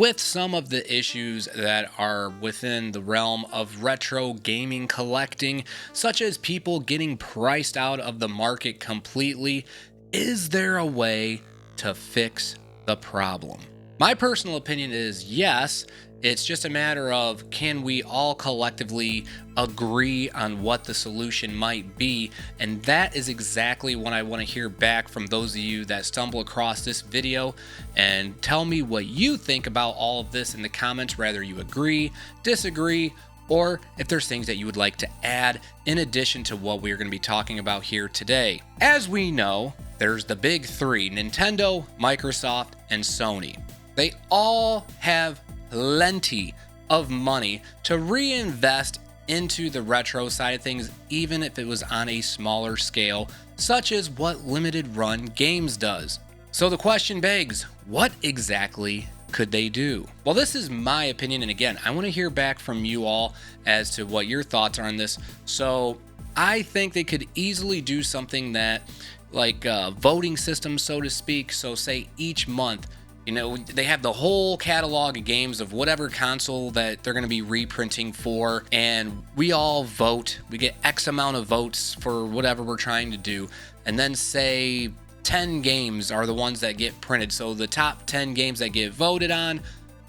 with some of the issues that are within the realm of retro gaming collecting, such as people getting priced out of the market completely. Is there a way to fix the problem? My personal opinion is yes. It's just a matter of, can we all collectively agree on what the solution might be? And that is exactly what I want to hear back from those of you that stumble across this video, and tell me what you think about all of this in the comments, whether you agree, disagree, or if there's things that you would like to add in addition to what we're going to be talking about here today. As we know, there's the big three: Nintendo, Microsoft, and Sony. They all have plenty of money to reinvest into the retro side of things, even if it was on a smaller scale, such as what limited run games does. So the question begs, what exactly could they do? Well, this is my opinion, and again, I want to hear back from you all as to what your thoughts are on this. So I think they could easily do something that, like a voting system, so to speak. So say each month, they have the whole catalog of games of whatever console that they're going to be reprinting for, and we all vote. We get X amount of votes for whatever we're trying to do, and then say 10 games are the ones that get printed. So the top 10 games that get voted on,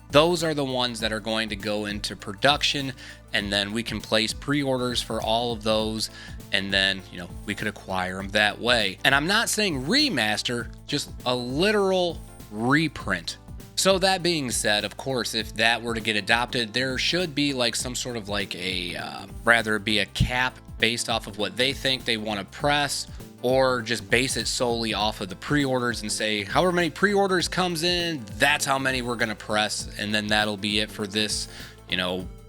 those are the ones that are going to go into production, and then we can place pre-orders for all of those, and then, we could acquire them that way. And I'm not saying remaster, just a literal reprint. So that being said, of course, if that were to get adopted, there should be like some sort of like rather it be a cap based off of what they think they want to press, or just base it solely off of the pre-orders and say however many pre-orders comes in, that's how many we're going to press, and then that'll be it for this,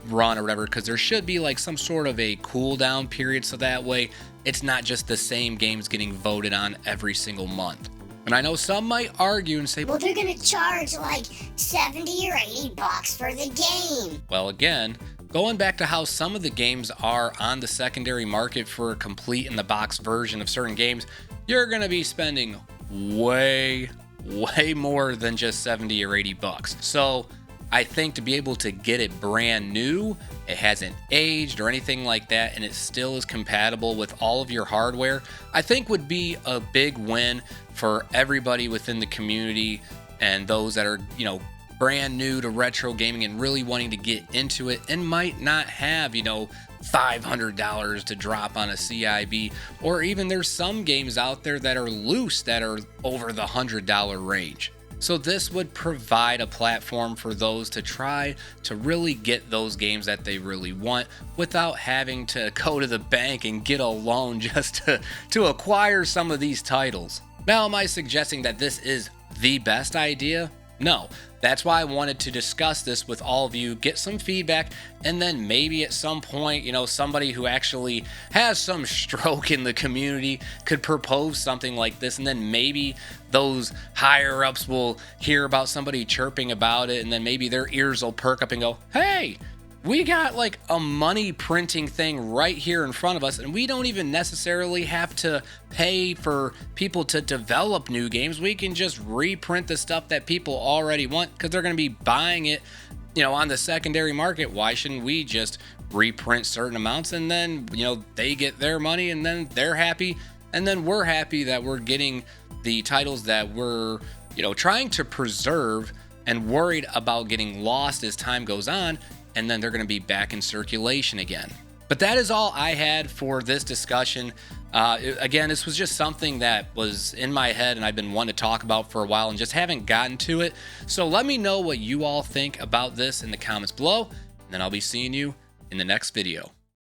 run or whatever. Because there should be like some sort of a cooldown period, so that way it's not just the same games getting voted on every single month. And I know some might argue and say, well, they're gonna charge like 70 or 80 bucks for the game. Well, again, going back to how some of the games are on the secondary market for a complete in the box version of certain games, you're gonna be spending way more than just 70 or 80 bucks. So I think to be able to get it brand new, it hasn't aged or anything like that, and it still is compatible with all of your hardware, I think would be a big win for everybody within the community, and those that are, brand new to retro gaming and really wanting to get into it and might not have, $500 to drop on a CIB, or even there's some games out there that are loose that are over the $100 range. So this would provide a platform for those to try to really get those games that they really want without having to go to the bank and get a loan just to acquire some of these titles. Now, am I suggesting that this is the best idea? No. That's why I wanted to discuss this with all of you, get some feedback, and then maybe at some point, somebody who actually has some stroke in the community could propose something like this, and then maybe those higher ups will hear about somebody chirping about it, and then maybe their ears will perk up and go, hey, we got like a money printing thing right here in front of us, and we don't even necessarily have to pay for people to develop new games. We can just reprint the stuff that people already want because they're going to be buying it, on the secondary market. Why shouldn't we just reprint certain amounts, and then, they get their money, and then they're happy, and then we're happy that we're getting the titles that we're, trying to preserve and worried about getting lost as time goes on, and then they're going to be back in circulation again. But that is all I had for this discussion. Again, this was just something that was in my head and I've been wanting to talk about for a while and just haven't gotten to it. So let me know what you all think about this in the comments below, and then I'll be seeing you in the next video.